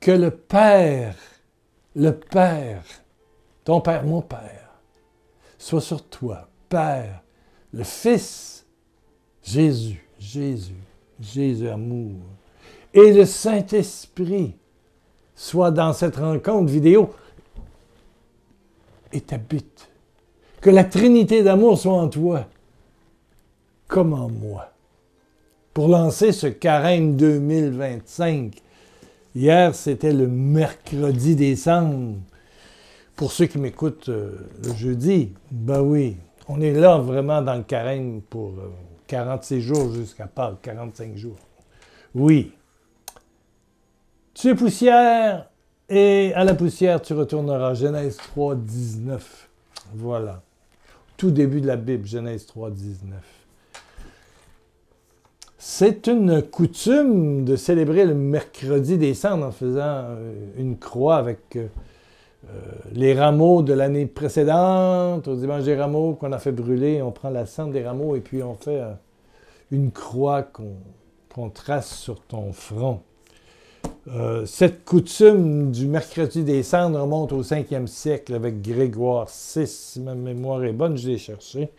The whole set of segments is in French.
que le Père, ton Père, mon Père, soit sur toi, Père, le Fils, Jésus, amour, et le Saint-Esprit soit dans cette rencontre vidéo et t'habite. Que la Trinité d'amour soit en toi, comme en moi. Pour lancer ce carême 2025, hier, c'était le mercredi des cendres. Pour ceux qui m'écoutent le jeudi, ben oui, on est là vraiment dans le carême pour 46 jours jusqu'à Pâques, 45 jours. Oui. Tu es poussière et à la poussière tu retourneras. Genèse 3, 19. Voilà. Tout début de la Bible, Genèse 3, 19. C'est une coutume de célébrer le mercredi des cendres en faisant une croix avec les rameaux de l'année précédente, au dimanche des rameaux qu'on a fait brûler. On prend la cendre des rameaux et puis on fait une croix qu'on trace sur ton front. Cette coutume du mercredi des cendres remonte au 5e siècle avec Grégoire VI. Si ma mémoire est bonne, je l'ai cherché.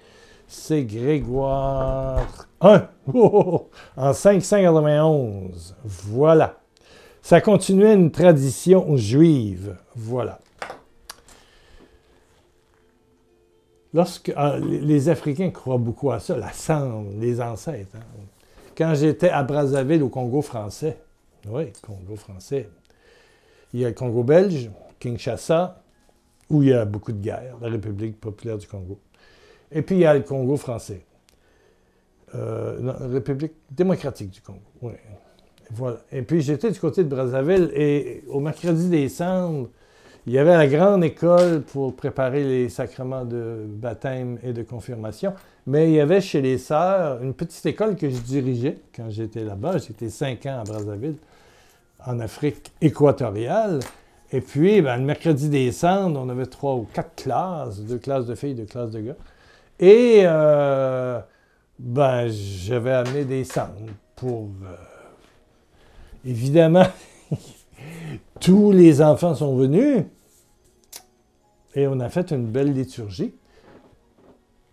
C'est Grégoire I, en 591. Voilà. Ça continuait une tradition juive. Voilà. Les Africains croient beaucoup à ça, la cendre, les ancêtres. Hein. Quand j'étais à Brazzaville, au Congo français, oui, Congo français, il y a le Congo belge, Kinshasa, où il y a beaucoup de guerres, la République populaire du Congo. Et puis il y a le Congo français, la République démocratique du Congo. Oui. Voilà. Et puis j'étais du côté de Brazzaville et au mercredi des cendres, il y avait la grande école pour préparer les sacrements de baptême et de confirmation. Mais il y avait chez les sœurs une petite école que je dirigeais quand j'étais là-bas. J'étais 5 ans à Brazzaville, en Afrique équatoriale. Et puis, le mercredi des cendres, on avait 3 ou 4 classes, 2 classes de filles, 2 classes de gars. Et j'avais amené des cendres pour... évidemment, tous les enfants sont venus et on a fait une belle liturgie.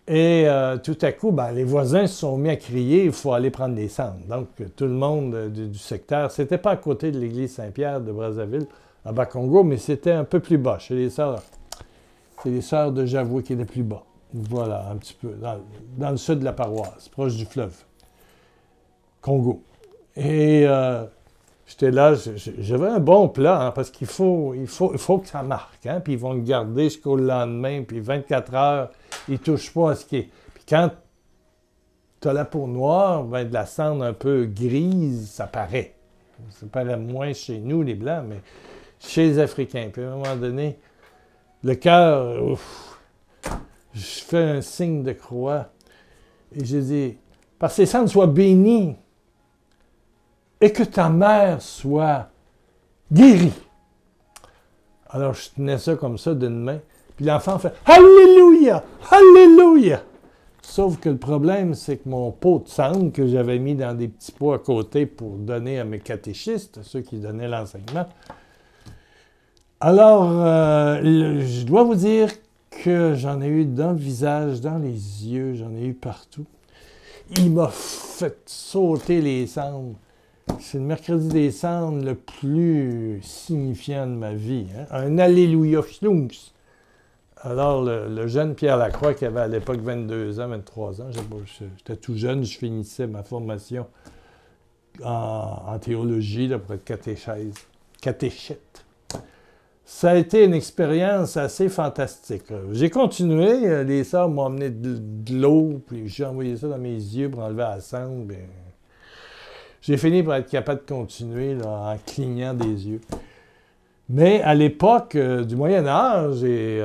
Et tout à coup, les voisins se sont mis à crier « il faut aller prendre des cendres ». Donc, tout le monde du secteur, c'était pas à côté de l'église Saint-Pierre de Brazzaville, à Bas-Congo, mais c'était un peu plus bas, chez les sœurs. C'est les sœurs de Javoué qui étaient plus bas. Voilà, un petit peu, dans le sud de la paroisse, proche du fleuve. Congo. Et j'étais là, j'avais un bon plan, hein, parce qu'il faut que ça marque. Hein, puis ils vont le garder jusqu'au lendemain, puis 24 heures, ils ne touchent pas à ce qui est. Puis quand tu as la peau noire, de la cendre un peu grise, ça paraît. Ça paraît moins chez nous, les Blancs, mais chez les Africains. Puis à un moment donné, le cœur, je fais un signe de croix, et je dis, parce que ces cendres soient bénies, et que ta mère soit guérie. Alors, je tenais ça comme ça d'une main. Puis l'enfant fait « Alléluia! Alléluia! » Sauf que le problème, c'est que mon pot de cendre que j'avais mis dans des petits pots à côté pour donner à mes catéchistes, ceux qui donnaient l'enseignement. Alors, je dois vous dire que j'en ai eu dans le visage, dans les yeux, j'en ai eu partout. Il m'a fait sauter les cendres. C'est le mercredi des cendres le plus signifiant de ma vie. Hein? Un Alléluia Schlunks. Alors, le jeune Pierre Lacroix, qui avait à l'époque 22 ans, 23 ans, j'étais tout jeune, je finissais ma formation en théologie là, pour être catéchète. Ça a été une expérience assez fantastique. J'ai continué, les sœurs m'ont amené de l'eau, puis j'ai envoyé ça dans mes yeux pour enlever la cendre. Bien, j'ai fini par être capable de continuer là, en clignant des yeux. Mais à l'époque du Moyen Âge, et,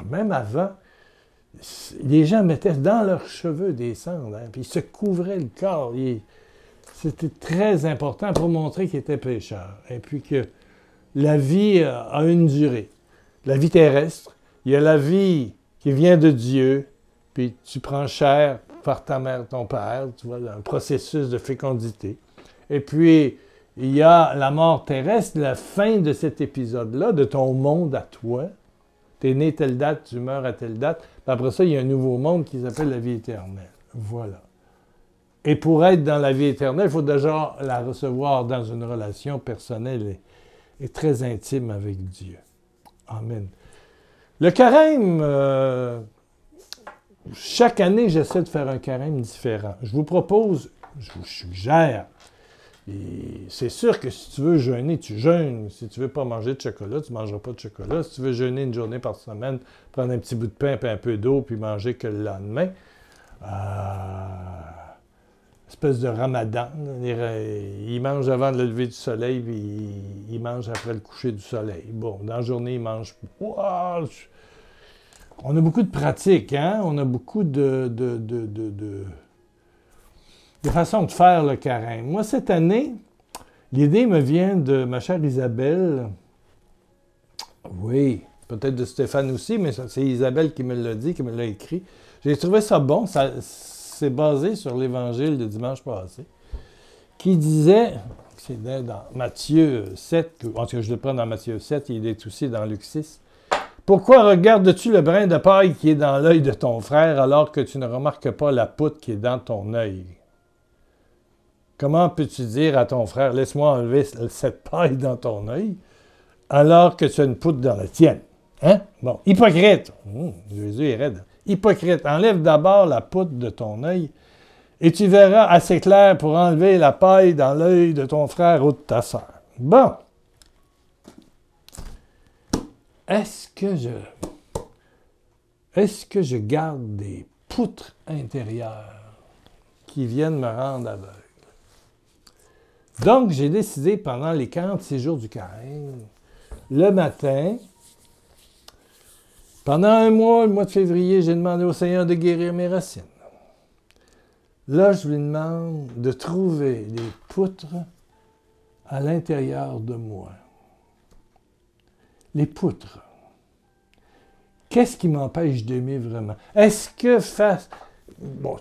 même avant, les gens mettaient dans leurs cheveux des cendres, hein, puis ils se couvraient le corps. C'était très important pour montrer qu'ils étaient pécheurs. Et puis que la vie a une durée. La vie terrestre, il y a la vie qui vient de Dieu, puis tu prends chair par ta mère, ton père, tu vois, un processus de fécondité. Et puis, il y a la mort terrestre, la fin de cet épisode-là, de ton monde à toi. Tu es né telle date, tu meurs à telle date. Puis après ça, il y a un nouveau monde qui s'appelle la vie éternelle. Voilà. Et pour être dans la vie éternelle, il faut déjà la recevoir dans une relation personnelle et très intime avec Dieu. Amen. Le carême, chaque année, j'essaie de faire un carême différent. Je vous propose, je vous suggère, et c'est sûr que si tu veux jeûner, tu jeûnes. Si tu ne veux pas manger de chocolat, tu ne mangeras pas de chocolat. Si tu veux jeûner une journée par semaine, prendre un petit bout de pain et un peu d'eau, puis manger que le lendemain. Espèce de ramadan. Il mange avant le lever du soleil, puis il mange après le coucher du soleil. Bon, dans la journée, il mange... Wow! On a beaucoup de pratiques, hein? On a beaucoup de façons de faire le carême. Moi, cette année, l'idée me vient de ma chère Isabelle. Oui, peut-être de Stéphane aussi, mais c'est Isabelle qui me l'a dit, qui me l'a écrit. J'ai trouvé ça bon. C'est basé sur l'Évangile de dimanche passé, qui disait, c'est dans Matthieu 7, en tout cas je le prends dans Matthieu 7, il est aussi dans Luc 6. Pourquoi regardes-tu le brin de paille qui est dans l'œil de ton frère alors que tu ne remarques pas la poutre qui est dans ton œil? Comment peux-tu dire à ton frère, laisse-moi enlever cette paille dans ton œil, alors que tu as une poutre dans la tienne? Hein? Bon, hypocrite. Jésus est raide. Hypocrite, enlève d'abord la poutre de ton œil et tu verras assez clair pour enlever la paille dans l'œil de ton frère ou de ta sœur. Bon. Est-ce que je garde des poutres intérieures qui viennent me rendre aveugle? Donc, j'ai décidé pendant les 46 jours du carême, le matin, pendant un mois, le mois de février, j'ai demandé au Seigneur de guérir mes racines. Là, je lui demande de trouver des poutres à l'intérieur de moi. Les poutres. Qu'est-ce qui m'empêche d'aimer vraiment? Est-ce que face... Bon,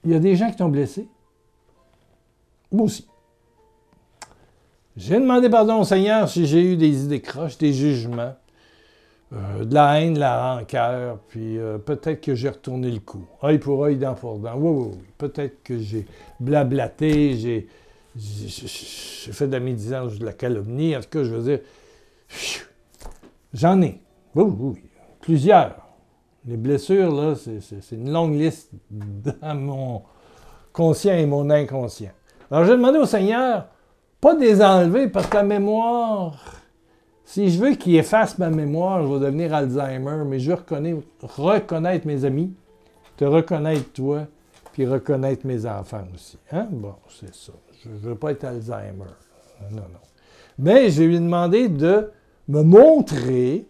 il y a des gens qui t'ont blessé? Moi aussi. J'ai demandé pardon au Seigneur si j'ai eu des idées croches, des jugements, de la haine, de la rancœur, puis peut-être que j'ai retourné le coup. Œil pour œil, dent pour dent. Oui. Peut-être que j'ai blablaté, j'ai fait de la médisance, de la calomnie. En tout cas, je veux dire, j'en ai. Oui. Plusieurs. Les blessures, là, c'est une longue liste dans mon conscient et mon inconscient. Alors, j'ai demandé au Seigneur, pas de les enlever, parce que la mémoire, si je veux qu'il efface ma mémoire, je vais devenir Alzheimer, mais je veux reconnaître mes amis, te reconnaître toi, puis reconnaître mes enfants aussi. Hein? Bon, c'est ça. Je ne veux pas être Alzheimer. Non. Mais je lui ai demandé de me montrer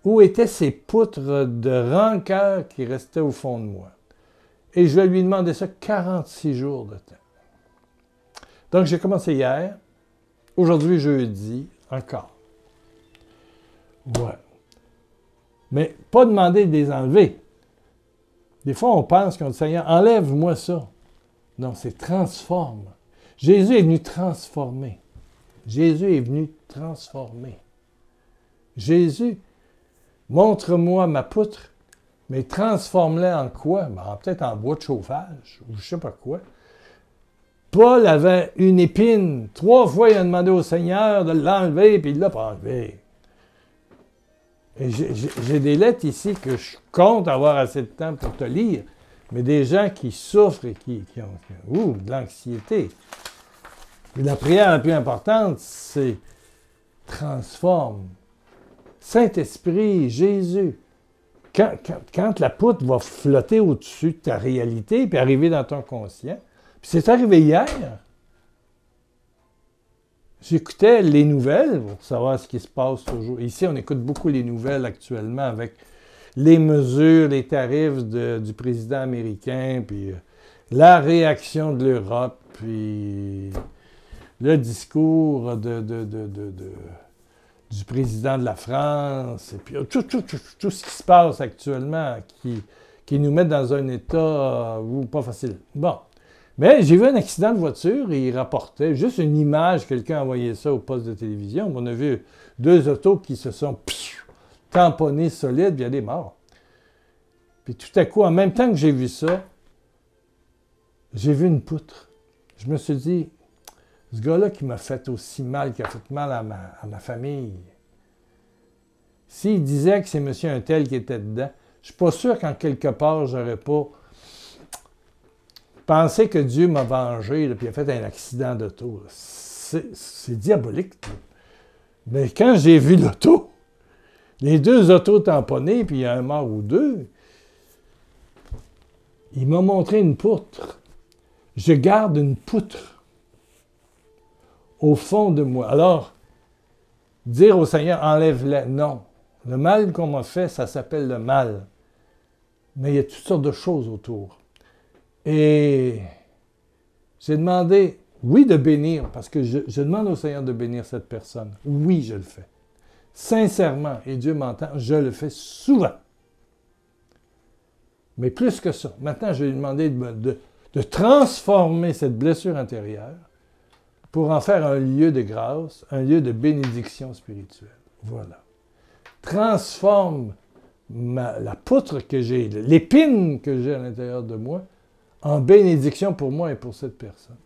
où étaient ces poutres de rancœur qui restaient au fond de moi. Et je vais lui demander ça 46 jours de temps. Donc, j'ai commencé hier. Aujourd'hui, jeudi, encore. Ouais. Mais pas demander de les enlever. Des fois, on pense qu'on dit, Seigneur, enlève-moi ça. Non, c'est transforme. Jésus est venu transformer. Jésus est venu transformer. Jésus, montre-moi ma poutre, mais transforme-la en quoi? Ben, peut-être en bois de chauffage, ou je ne sais pas quoi. Paul avait une épine. 3 fois, il a demandé au Seigneur de l'enlever, puis il ne l'a pas enlevé. Et j'ai des lettres ici que je compte avoir assez de temps pour te lire, mais des gens qui souffrent et qui ont de l'anxiété. Et la prière la plus importante, c'est transforme. Saint-Esprit, Jésus. Quand la poutre va flotter au-dessus de ta réalité puis arriver dans ton conscient, puis c'est arrivé hier. J'écoutais les nouvelles pour savoir ce qui se passe toujours. Ici, on écoute beaucoup les nouvelles actuellement avec les mesures, les tarifs du président américain, puis la réaction de l'Europe, puis le discours du président de la France, et puis tout ce qui se passe actuellement qui nous met dans un état pas facile. Bon. Mais j'ai vu un accident de voiture et il rapportait juste une image, quelqu'un a envoyé ça au poste de télévision. On a vu deux autos qui se sont tamponnées solides, puis il y a des morts. Puis tout à coup, en même temps que j'ai vu ça, j'ai vu une poutre. Je me suis dit, ce gars-là qui m'a fait aussi mal, qui a fait mal à ma famille, s'il disait que c'est monsieur un tel qui était dedans, je ne suis pas sûr qu'en quelque part, j'aurais pas pensé que Dieu m'a vengé, là, puis il a fait un accident d'auto. C'est diabolique. Là. Mais quand j'ai vu l'auto, les deux autos tamponnées, puis il y a un mort ou deux, il m'a montré une poutre. Je garde une poutre au fond de moi. Alors, dire au Seigneur, enlève-la. Non. Le mal qu'on m'a fait, ça s'appelle le mal. Mais il y a toutes sortes de choses autour. Et j'ai demandé, oui, de bénir, parce que je demande au Seigneur de bénir cette personne. Oui, je le fais. Sincèrement, et Dieu m'entend, je le fais souvent. Mais plus que ça, maintenant, je vais lui demander de transformer cette blessure intérieure pour en faire un lieu de grâce, un lieu de bénédiction spirituelle. Voilà. Transforme la poutre que j'ai, l'épine que j'ai à l'intérieur de moi, en bénédiction pour moi et pour cette personne.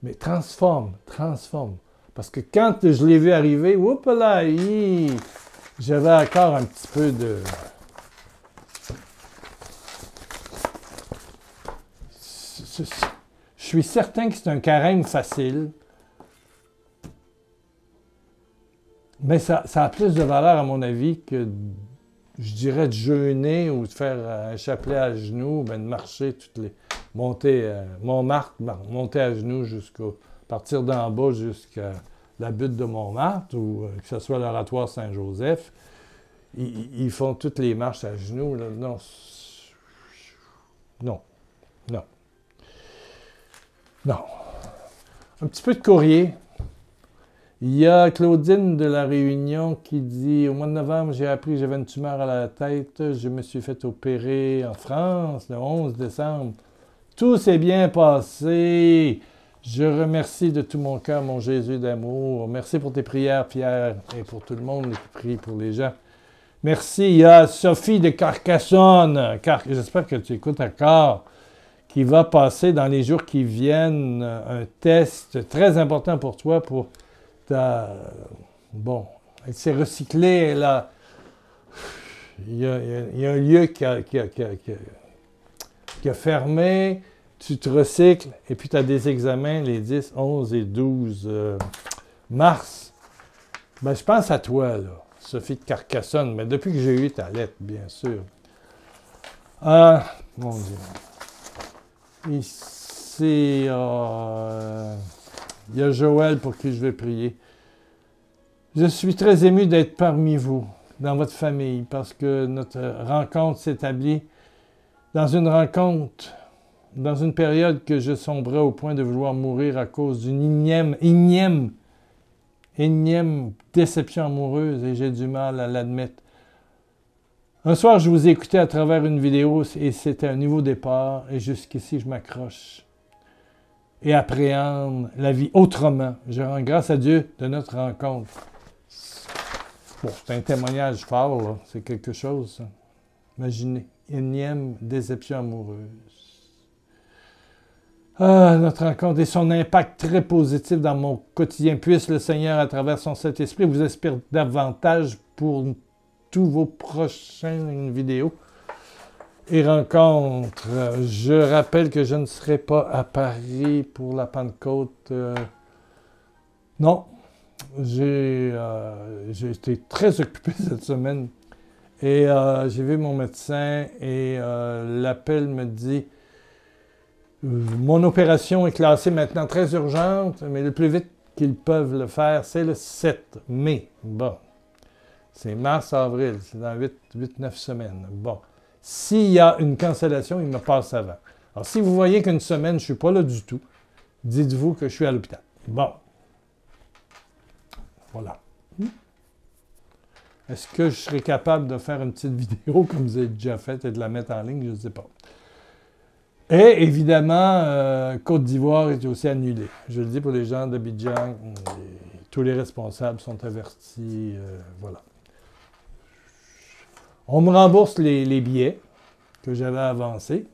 Mais transforme. Parce que quand je l'ai vu arriver, oups là, j'avais encore un petit peu de... Je suis certain que c'est un carême facile, mais ça a plus de valeur, à mon avis, que, je dirais, de jeûner ou de faire un chapelet à genoux, de marcher monter Montmartre, monter à genoux partir d'en bas jusqu'à la butte de Montmartre, ou que ce soit l'oratoire Saint-Joseph. Ils font toutes les marches à genoux. Là. Non. Un petit peu de courrier. Il y a Claudine de La Réunion qui dit « Au mois de novembre, j'ai appris que j'avais une tumeur à la tête. Je me suis fait opérer en France le 11 décembre. Tout s'est bien passé. Je remercie de tout mon cœur mon Jésus d'amour. Merci pour tes prières, Pierre, et pour tout le monde qui prie pour les gens. Merci. Il y a Sophie de Carcassonne. J'espère que tu écoutes encore. Qui va passer dans les jours qui viennent un test très important pour toi, pour ta... Bon, elle s'est recyclée, elle a... Il y a un lieu qui a fermé, tu te recycles, et puis tu as des examens les 10, 11 et 12 mars. Ben, je pense à toi, là, Sophie de Carcassonne, mais depuis que j'ai eu ta lettre, bien sûr. Mon Dieu. Ici, il y a Joël pour qui je vais prier. Je suis très ému d'être parmi vous, dans votre famille, parce que notre rencontre s'établit dans une période que je sombrais au point de vouloir mourir à cause d'une énième déception amoureuse, et j'ai du mal à l'admettre. Un soir, je vous ai écouté à travers une vidéo et c'était un nouveau départ, et jusqu'ici, je m'accroche et appréhende la vie autrement. Je rends grâce à Dieu de notre rencontre. Bon, c'est un témoignage fort, là. C'est quelque chose, ça. Imaginez, énième déception amoureuse. Notre rencontre et son impact très positif dans mon quotidien. Puisse le Seigneur, à travers son Saint-Esprit, vous inspire davantage pour tous vos prochaines vidéos et rencontres. Je rappelle que je ne serai pas à Paris pour la Pentecôte. Non, j'ai été très occupé cette semaine et j'ai vu mon médecin et l'appel me dit mon opération est classée maintenant très urgente, mais le plus vite qu'ils peuvent le faire, c'est le 7 mai. Bon. C'est mars-avril, c'est dans 8-9 semaines. Bon. S'il y a une cancellation, il me passe avant. Alors, si vous voyez qu'une semaine, je ne suis pas là du tout, dites-vous que je suis à l'hôpital. Bon. Voilà. Est-ce que je serai capable de faire une petite vidéo comme vous avez déjà fait et de la mettre en ligne? Je ne sais pas. Et évidemment, Côte d'Ivoire est aussi annulée. Je le dis pour les gens d'Abidjan, tous les responsables sont avertis. Voilà. On me rembourse les billets que j'avais avancés.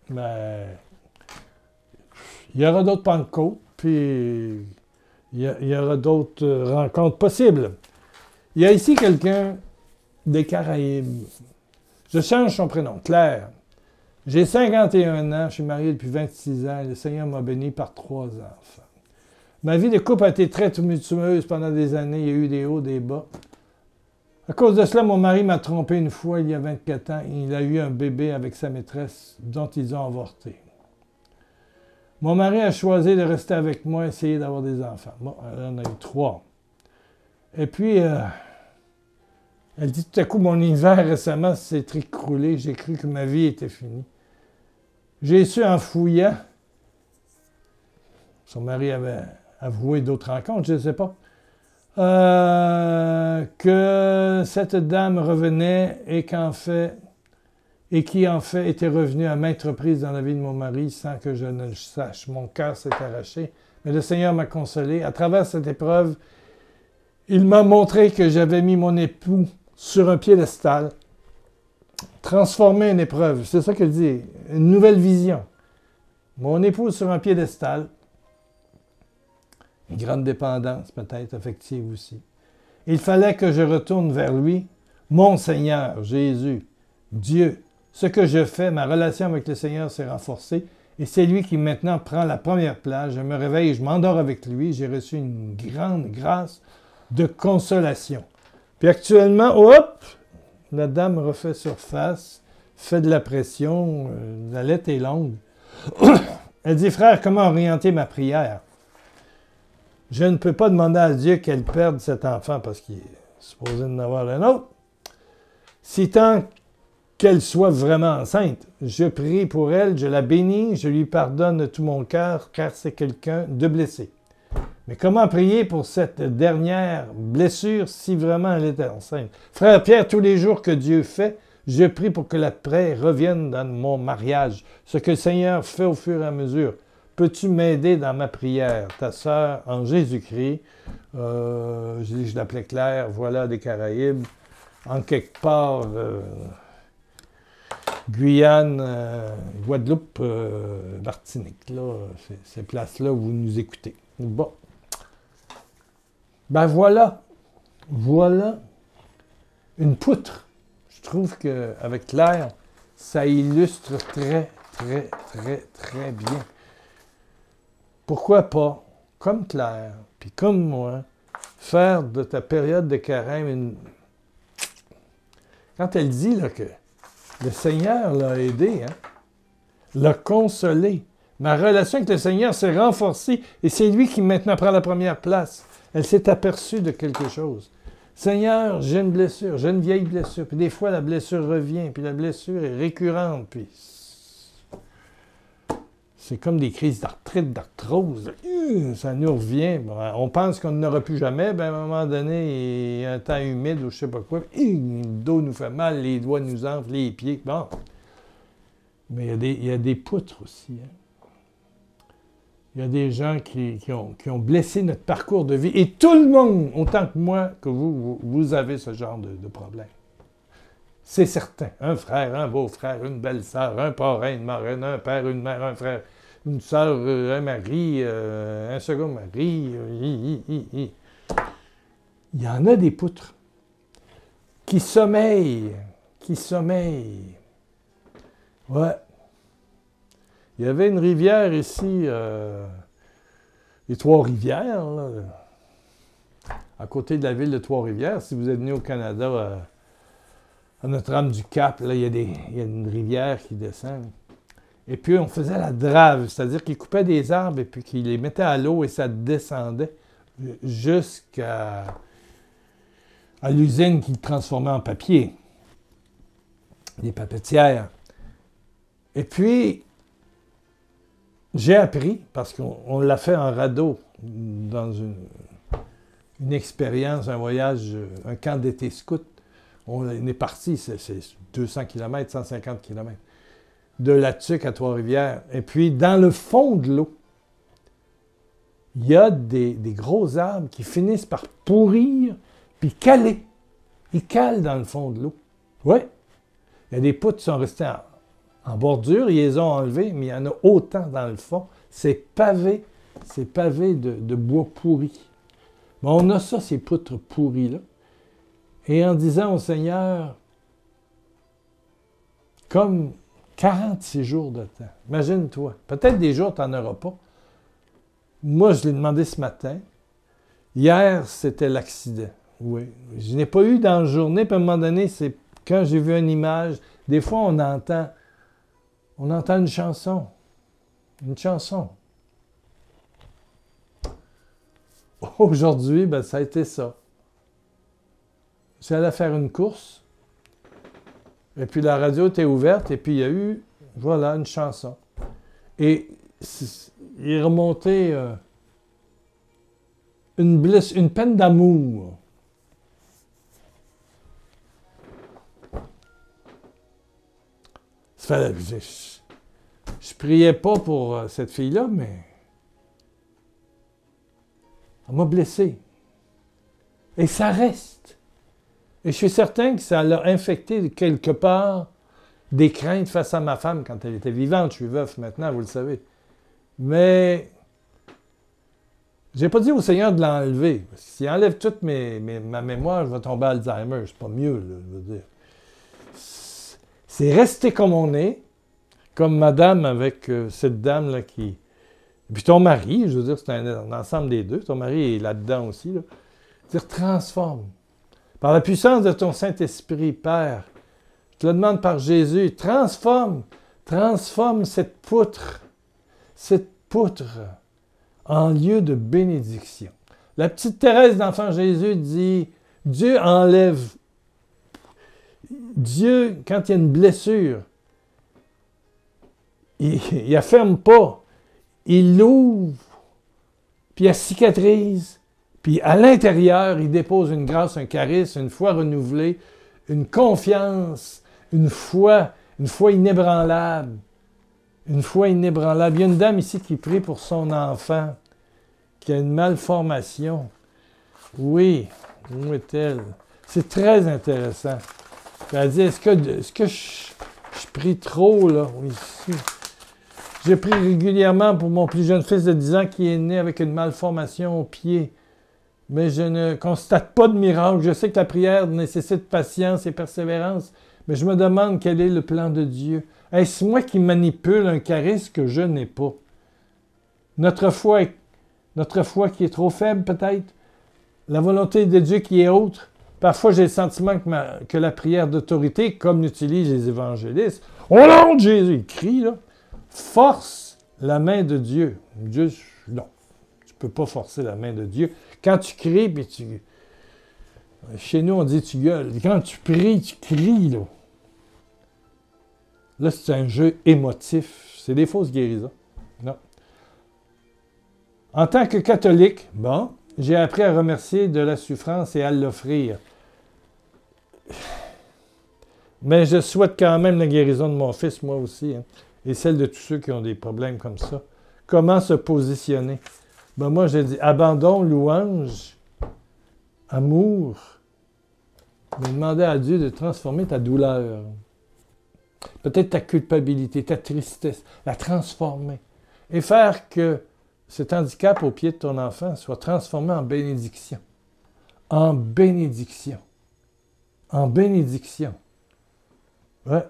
Mais il y aura d'autres Pentecôtes, puis il y aura d'autres rencontres possibles. Il y a ici quelqu'un des Caraïbes. Je change son prénom, Claire. J'ai 51 ans, je suis marié depuis 26 ans et le Seigneur m'a béni par 3 enfants. Ma vie de couple a été très tumultueuse pendant des années, il y a eu des hauts, des bas. À cause de cela, mon mari m'a trompé une fois il y a 24 ans. Il a eu un bébé avec sa maîtresse dont ils ont avorté. Mon mari a choisi de rester avec moi et essayer d'avoir des enfants. Bon, elle en a eu 3. Et puis, elle dit tout à coup, mon hiver récemment s'est écroulé. J'ai cru que ma vie était finie. J'ai su en fouillant, son mari avait avoué d'autres rencontres, je ne sais pas, que cette dame revenait et qui en fait était revenue à maintes reprises dans la vie de mon mari sans que je ne le sache. Mon cœur s'est arraché, mais le Seigneur m'a consolé. À travers cette épreuve, il m'a montré que j'avais mis mon époux sur un piédestal, transformé une épreuve, c'est ça qu'il dit, une nouvelle vision. Mon époux sur un piédestal, une grande dépendance peut-être affective aussi. Il fallait que je retourne vers lui, mon Seigneur, Jésus, Dieu. Ce que je fais, ma relation avec le Seigneur s'est renforcée et c'est lui qui maintenant prend la première place. Je me réveille, je m'endors avec lui, j'ai reçu une grande grâce de consolation. Puis actuellement, hop, la dame refait surface, fait de la pression, la lettre est longue. Elle dit, frère, comment orienter ma prière? Je ne peux pas demander à Dieu qu'elle perde cet enfant parce qu'il est supposé en avoir un autre. Si tant qu'elle soit vraiment enceinte, je prie pour elle, je la bénis, je lui pardonne de tout mon cœur car c'est quelqu'un de blessé. Mais comment prier pour cette dernière blessure si vraiment elle est enceinte? Frère Pierre, tous les jours que Dieu fait, je prie pour que la paix revienne dans mon mariage, ce que le Seigneur fait au fur et à mesure. Peux-tu m'aider dans ma prière? Ta sœur en Jésus-Christ, je l'appelais Claire, voilà, des Caraïbes, en quelque part, Guyane, Guadeloupe, Martinique, là, ces places-là où vous nous écoutez. Bon. Ben voilà une poutre. Je trouve qu'avec Claire, ça illustre très, très, très, très bien. Pourquoi pas, comme Claire, puis comme moi, faire de ta période de carême une... Quand elle dit là, que le Seigneur l'a aidé, hein, l'a consolé, ma relation avec le Seigneur s'est renforcée et c'est lui qui maintenant prend la première place. Elle s'est aperçue de quelque chose. Seigneur, j'ai une blessure, j'ai une vieille blessure. Puis des fois, la blessure revient, puis la blessure est récurrente, puis c'est comme des crises d'arthrite, d'arthrose. Ça nous revient. Bon, on pense qu'on n'aura plus jamais. Ben, à un moment donné, il y a un temps humide ou je ne sais pas quoi. Le dos nous fait mal, les doigts nous enflent, les pieds. Bon. Mais il y a des poutres aussi. Hein. Il y a des gens qui ont blessé notre parcours de vie. Et tout le monde, autant que moi, que vous avez ce genre de problème. C'est certain. Un frère, un beau-frère, une belle-sœur, un parrain, une marraine, un père, une mère, un frère, une sœur, un mari, un second mari. Il y en a des poutres qui sommeillent. Ouais. Il y avait une rivière ici, les Trois-Rivières, là, à côté de la ville de Trois-Rivières. Si vous êtes venu au Canada, à Notre-Dame-du-Cap, là, il y a une rivière qui descend. Et puis, on faisait la drave, c'est-à-dire qu'ils coupaient des arbres et puis qu'ils les mettaient à l'eau et ça descendait jusqu'à l'usine qui le transformait en papier, les papetières. Et puis, j'ai appris, parce qu'on l'a fait en radeau, dans une expérience, un voyage, un camp d'été scout. On est parti, c'est 200 km, 150 km. de la Tuque à Trois-Rivières. Et puis, dans le fond de l'eau, il y a des gros arbres qui finissent par pourrir puis caler. Ils calent dans le fond de l'eau. Oui. Il y a des poutres qui sont restées en bordure, ils les ont enlevées, mais il y en a autant dans le fond. C'est pavé de bois pourri. Mais on a ça, ces poutres pourries-là. Et en disant au Seigneur, comme 46 jours de temps. Imagine-toi. Peut-être des jours, tu n'en auras pas. Moi, je l'ai demandé ce matin. Hier, c'était l'accident. Oui. Je n'ai pas eu dans la journée, puis à un moment donné, c'est quand j'ai vu une image. Des fois, on entend une chanson. Une chanson. Aujourd'hui, ben, ça a été ça. J'allais faire une course, et puis la radio était ouverte, et puis il y a eu, voilà, une chanson. Et il est remonté une peine d'amour. Je priais pas pour cette fille-là, mais elle m'a blessé. Et ça reste. Et je suis certain que ça l'a infecté quelque part des craintes face à ma femme quand elle était vivante. Je suis veuf maintenant, vous le savez. Mais j'ai pas dit au Seigneur de l'enlever. S'il enlève toute ma mémoire, je vais tomber à Alzheimer. C'est pas mieux, là, je veux dire. C'est resté comme on est, comme madame avec cette dame-là qui... Et puis ton mari, je veux dire, c'est un ensemble des deux. Ton mari est là-dedans aussi, là. C'est-à-dire, transforme. Par la puissance de ton Saint-Esprit, Père, je te le demande par Jésus, transforme cette poutre en lieu de bénédiction. La petite Thérèse d'Enfant Jésus dit, Dieu, quand il y a une blessure, il la ferme pas, il l'ouvre, puis il cicatrise. Puis à l'intérieur, il dépose une grâce, un charisme, une foi renouvelée, une confiance, une foi inébranlable. Une foi inébranlable. Il y a une dame ici qui prie pour son enfant, qui a une malformation. Oui, où est-elle? C'est très intéressant. Elle dit, est-ce que je prie trop, là? Oui, ici. Je prie régulièrement pour mon plus jeune fils de 10 ans qui est né avec une malformation au pied. Mais je ne constate pas de miracle. Je sais que la prière nécessite patience et persévérance, mais je me demande quel est le plan de Dieu. Est-ce moi qui manipule un charisme que je n'ai pas? Notre foi qui est trop faible, peut-être? La volonté de Dieu qui est autre? Parfois, j'ai le sentiment que la prière d'autorité, comme l'utilisent les évangélistes, « Au nom de Jésus », ils crient, là, force la main de Dieu. Dieu, non, tu ne peux pas forcer la main de Dieu. Quand tu cries, puis chez nous, on dit tu gueules. Quand tu pries, tu cries, là. Là, c'est un jeu émotif. C'est des fausses guérisons. Non. En tant que catholique, bon, j'ai appris à remercier de la souffrance et à l'offrir. Mais je souhaite quand même la guérison de mon fils, moi aussi, hein, et celle de tous ceux qui ont des problèmes comme ça. Comment se positionner? Ben moi, j'ai dit abandon, louange, amour. Mais demander à Dieu de transformer ta douleur. Peut-être ta culpabilité, ta tristesse, la transformer. Et faire que cet handicap au pied de ton enfant soit transformé en bénédiction. En bénédiction. En bénédiction. Ouais.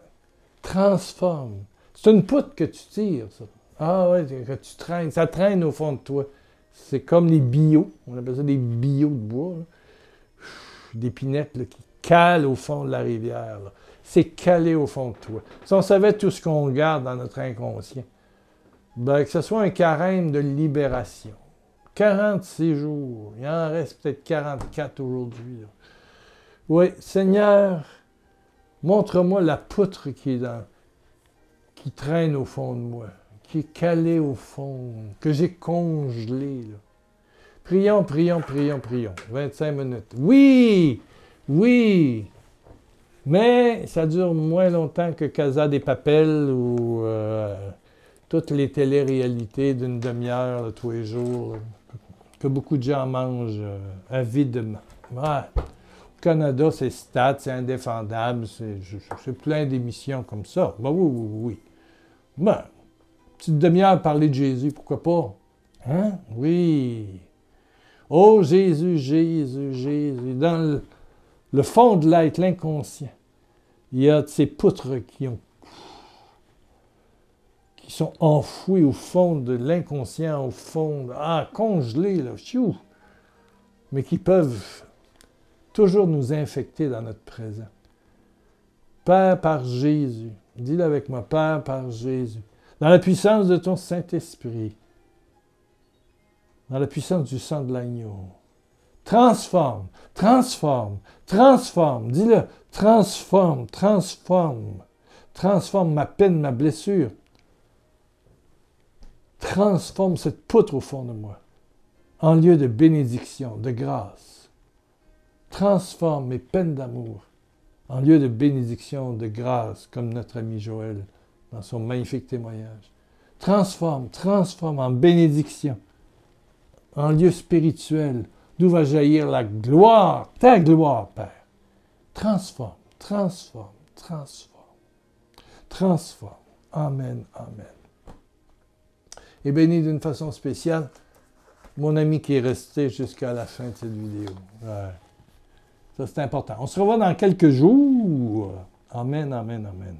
Transforme. C'est une poutre que tu tires, ça. Ah ouais, que tu traînes. Ça traîne au fond de toi. C'est comme les billots. On appelle ça des billots de bois. Là. Des pinettes là, qui calent au fond de la rivière. Là. C'est calé au fond de toi. Si on savait tout ce qu'on garde dans notre inconscient, ben, que ce soit un carême de libération. 46 jours. Il en reste peut-être 44 aujourd'hui. Là. Oui, Seigneur, montre-moi la poutre qui traîne au fond de moi, qui est calée au fond, que j'ai congelée. Là. Prions. 25 minutes. Oui! Oui! Mais ça dure moins longtemps que Casa des Papel ou toutes les téléréalités d'une demi-heure là, tous les jours, là, que beaucoup de gens mangent avidement. Ouais. Au Canada, c'est stat, c'est indéfendable, c'est plein d'émissions comme ça. Ben oui, oui, oui. Ben, petite demi-heure parler de Jésus, pourquoi pas? Hein? Oui. Oh Jésus, Jésus, Jésus. Dans le fond de l'être, l'inconscient, il y a de ces poutres qui sont enfouies au fond de l'inconscient, au fond, congelées, là, fiou, mais qui peuvent toujours nous infecter dans notre présent. Père par Jésus, dis-le avec moi, Père par Jésus, dans la puissance de ton Saint-Esprit, dans la puissance du sang de l'agneau, transforme, transforme, transforme, dis-le, transforme, transforme, transforme ma peine, ma blessure, transforme cette poutre au fond de moi en lieu de bénédiction, de grâce. Transforme mes peines d'amour en lieu de bénédiction, de grâce, comme notre ami Joël dans son magnifique témoignage. Transforme, transforme en bénédiction, en lieu spirituel, d'où va jaillir la gloire, ta gloire, Père. Transforme, transforme, transforme, transforme. Amen, amen. Et bénis d'une façon spéciale mon ami qui est resté jusqu'à la fin de cette vidéo. Ouais. Ça, c'est important. On se revoit dans quelques jours. Amen, amen, amen.